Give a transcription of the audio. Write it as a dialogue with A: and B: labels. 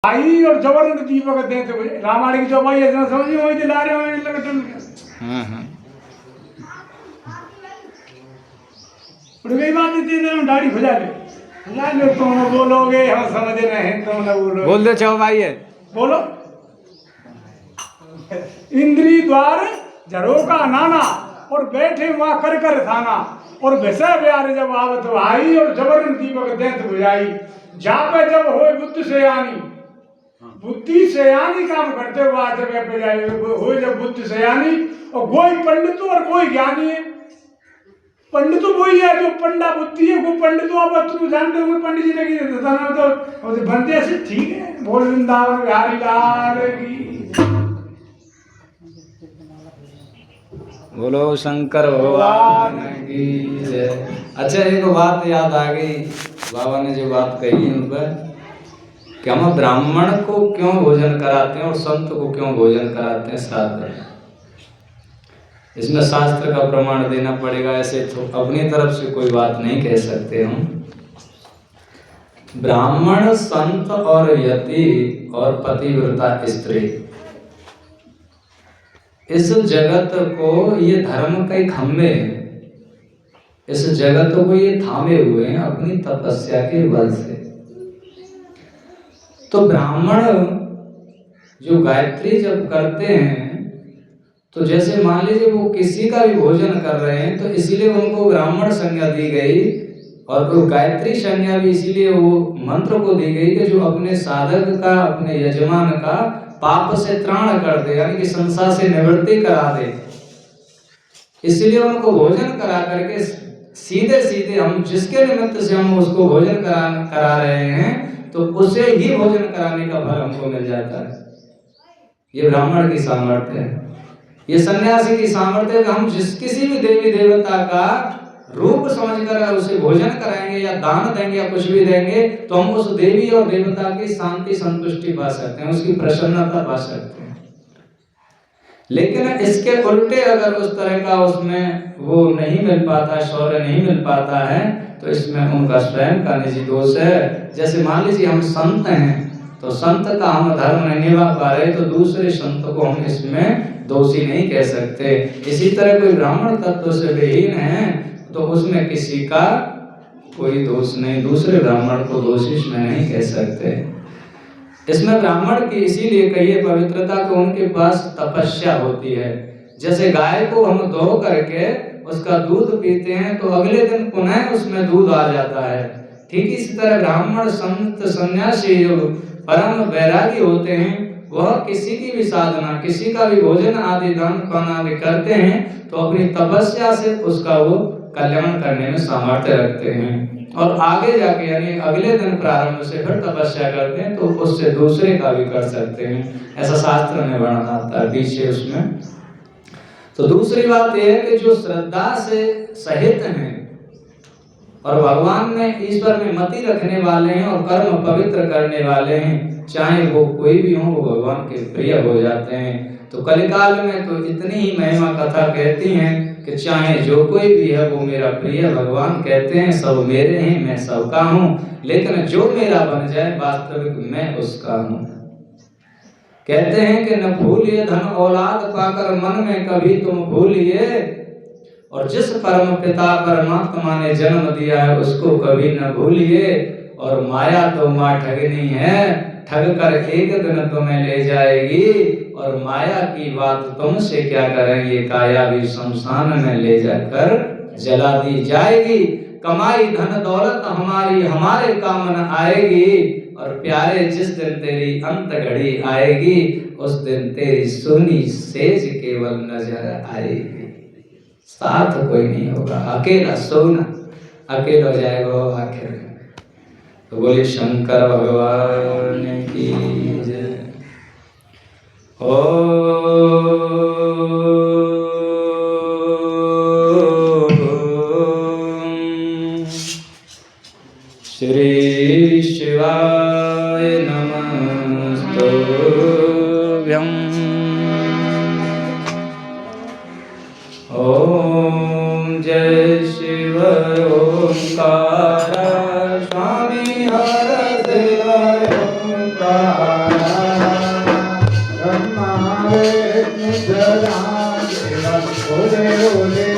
A: आई और जबरन दीपक देते हुए रामायण की जो भाई ऐसा समझिए वही दिला रहे हैं लगे
B: हाँ
A: उड़ गई बात इतनी देर में दाढ़ी खुजा ले तुम बोलोगे हम समझ रहे हैं तुम ना बोलो
B: बोल दो चौ भाई है
A: बोलो इंद्री द्वार झरोका नाना और बैठे वहां कर कर थाना और भैसा प्यारे जब आवत भाई और जबरन दीपक देत बुझाई जापे जब होए बुद्ध से आनी बुद्धि से यानी काम करते हुआ जगह पे जाए हो जब बुद्ध से यानी और कोई पंडित और कोई ज्ञानी है पंडित तो वही है जो पंडा बुद्धि है वो पंडित आप तुम जानते हो पंडित जी ने की तो बनते से ठीक है बोल वृंदावन बिहारी लाल की
B: बोलो शंकर भगवान की जय। अच्छा एक बात याद आ गई बाबा ने जो बात कही है उन पर कि हम ब्राह्मण को क्यों भोजन कराते हैं और संत को क्यों भोजन कराते हैं श्राद्ध में। इसमें शास्त्र का प्रमाण देना पड़ेगा, ऐसे तो अपनी तरफ से कोई बात नहीं कह सकते हम। ब्राह्मण संत और यति और पतिव्रता स्त्री इस जगत को ये धर्म के खम्भे हैं, इस जगत को ये थामे हुए हैं अपनी तपस्या के बल से। तो ब्राह्मण जो गायत्री जब करते हैं तो जैसे मान लीजिए वो किसी का भी भोजन कर रहे हैं तो इसीलिए उनको ब्राह्मण संज्ञा दी गई और वो गायत्री संज्ञा भी इसीलिए वो मंत्र को दी गई कि जो अपने साधक का अपने यजमान का पाप से त्राण कर दे, यानी कि संसार से निवृत्ति करा दे। इसलिए उनको भोजन करा करके सीधे सीधे हम जिसके निमित्त से हम उसको भोजन करा रहे हैं तो उसे ही भोजन कराने का फल हमको मिल जाता है। ये ब्राह्मण की सामर्थ्य है, ये सन्यासी की सामर्थ्य है कि हम किसी भी देवी देवता का रूप समझकर उसे भोजन कराएंगे या दान देंगे या कुछ भी देंगे तो हम उस देवी और देवता की शांति संतुष्टि पा सकते हैं, उसकी प्रसन्नता पा सकते हैं। लेकिन इसके उल्टे अगर उस तरह का उसमें वो नहीं मिल पाता, शौर्य नहीं मिल पाता है तो इसमें उनका स्वयं का निजी दोष है। जैसे मान लीजिए हम संत हैं तो संत का हम धर्म नहीं निभा पा रहे तो दूसरे संत को हम इसमें दोषी नहीं कह सकते। इसी तरह कोई ब्राह्मण तत्व से विहीन है तो उसमें किसी का कोई दोष नहीं, दूसरे ब्राह्मण को दोषी इसमें नहीं कह सकते। इसमें ब्राह्मण की इसीलिए कहिए पवित्रता को उनके पास तपस्या होती है। जैसे गाय को हम धो करके उसका दूध पीते हैं तो अगले दिन पुनः उसमें दूध आ जाता है, ठीक इसी तरह ब्राह्मण संत सन्यासी जो परम वैरागी होते हैं वह किसी की भी साधना, किसी का भी भोजन आदि दान पान आदि करते हैं तो अपनी तपस्या से उसका वो कल्याण करने में सामर्थ्य रखते हैं और आगे जाके यानी अगले दिन प्रारंभ से फिर तपस्या करते हैं तो उससे दूसरे का भी कर सकते हैं। ऐसा शास्त्र में वर्णन आता है पीछे उसमें। तो दूसरी बात यह है कि जो श्रद्धा से सहित हैं और भगवान में ईश्वर में मति रखने वाले हैं और कर्म पवित्र करने वाले हैं, चाहे वो कोई भी हो वो भगवान के प्रिय हो जाते हैं। तो कलिकाल में तो इतनी ही महिमा कथा कहती हैं कि चाहे जो कोई भी है वो मेरा प्रिय, भगवान कहते हैं सब मेरे हैं मैं सबका हूँ, लेकिन जो मेरा बन जाए वास्तविक मैं उसका हूँ। कहते हैं कि न भूलिए धन औलाद पाकर मन में कभी तुम भूलिए, और जिस परम पिता परमात्मा ने जन्म दिया है उसको कभी न भूलिए। और माया तो माँ ठगनी है, ठग कर एक दिन तुम्हें ले जाएगी, और माया की बात तुमसे क्या करेंगे, काया भी शमशान में ले जाकर जला दी जाएगी। कमाई धन दौलत हमारी हमारे काम न आएगी, और प्यारे जिस दिन तेरी अंत घड़ी आएगी उस दिन तेरी सोनी सेज केवल नजर आएगी। साथ कोई नहीं होगा, अकेला सोना, अकेला हो जाएगा वो आखिर में। तो बोले शंकर भगवान की जय। श्री शिवाय नमस्तुभ्यं। ओम जय शिव ओंकार स्वामी हर देव ओंकार।
C: ब्रह्मा विष्णु सदा देव ओ देव